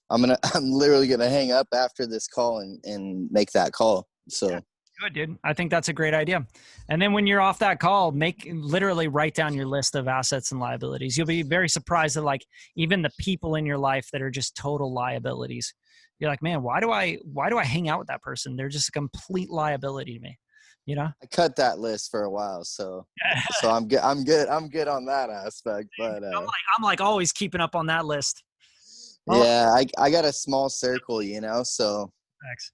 I'm literally gonna hang up after this call and make that call. So. Yeah. Good, dude. I think that's a great idea. And then when you're off that call, literally write down your list of assets and liabilities. You'll be very surprised at like even the people in your life that are just total liabilities. You're like, man, why do I hang out with that person? They're just a complete liability to me. You know? I cut that list for a while, so I'm good on that aspect. But I'm like always keeping up on that list. Yeah, I got a small circle, you know, so thanks.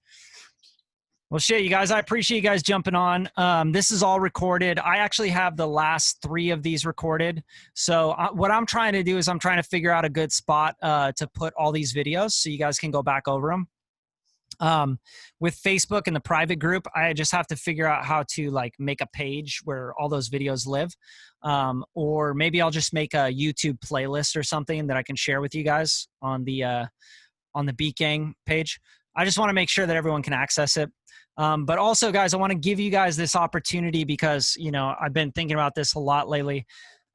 Well, shit, you guys, I appreciate you guys jumping on. This is all recorded. I actually have the last 3 of these recorded. So what I'm trying to do is I'm trying to figure out a good spot to put all these videos so you guys can go back over them. With Facebook and the private group, I just have to figure out how to like make a page where all those videos live. Or maybe I'll just make a YouTube playlist or something that I can share with you guys on the Beat Gang page. I just want to make sure that everyone can access it. But also, guys, I want to give you guys this opportunity because, you know, I've been thinking about this a lot lately.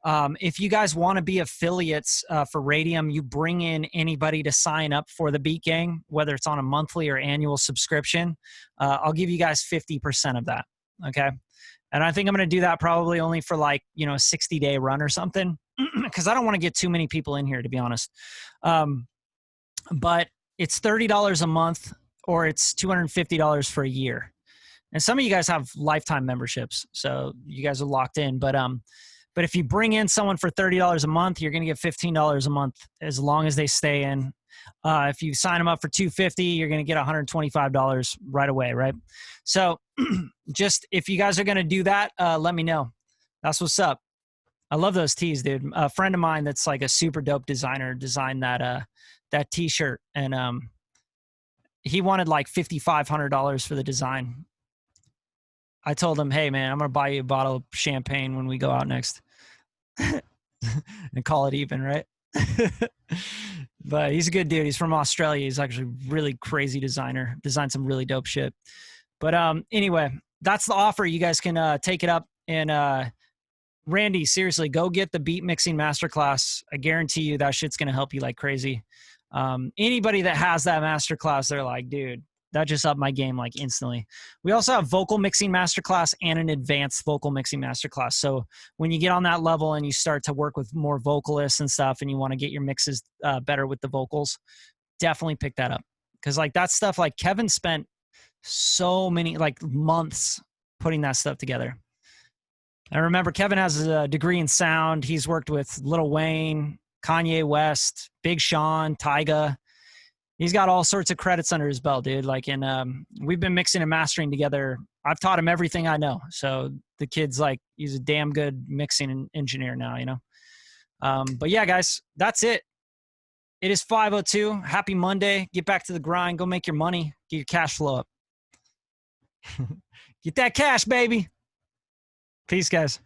If you guys want to be affiliates for Radium, you bring in anybody to sign up for the Beat Gang, whether it's on a monthly or annual subscription. I'll give you guys 50% of that. Okay. And I think I'm going to do that probably only for like, you know, a 60-day run or something because I don't want to get too many people in here, to be honest. But it's $30 a month or it's $250 for a year. And some of you guys have lifetime memberships, so you guys are locked in. But if you bring in someone for $30 a month, you're going to get $15 a month as long as they stay in. If you sign them up for $250, you're going to get $125 right away, right? So just if you guys are going to do that, let me know. That's what's up. I love those tees, dude. A friend of mine that's like a super dope designer designed that t-shirt, and he wanted like $5,500 for the design. I told him, hey man, I'm gonna buy you a bottle of champagne when we go out next, and call it even, right? But he's a good dude. He's from Australia. He's actually a really crazy designer. Designed some really dope shit. But anyway, that's the offer. You guys can take it up. And Randy, seriously, go get the beat mixing masterclass. I guarantee you that shit's gonna help you like crazy. Anybody that has that masterclass, they're like, dude, that just upped my game like instantly. We also have vocal mixing masterclass and an advanced vocal mixing masterclass. So when you get on that level and you start to work with more vocalists and stuff, and you want to get your mixes better with the vocals, definitely pick that up. Because like that stuff, like Kevin spent so many like months putting that stuff together. I remember Kevin has a degree in sound. He's worked with Lil Wayne, Kanye West, Big Sean, Tyga. He's got all sorts of credits under his belt, dude. Like, and we've been mixing and mastering together. I've taught him everything I know. So the kid's like, he's a damn good mixing engineer now, you know? But yeah, guys, that's it. It is 5:02. Happy Monday. Get back to the grind. Go make your money. Get your cash flow up. Get that cash, baby. Peace, guys.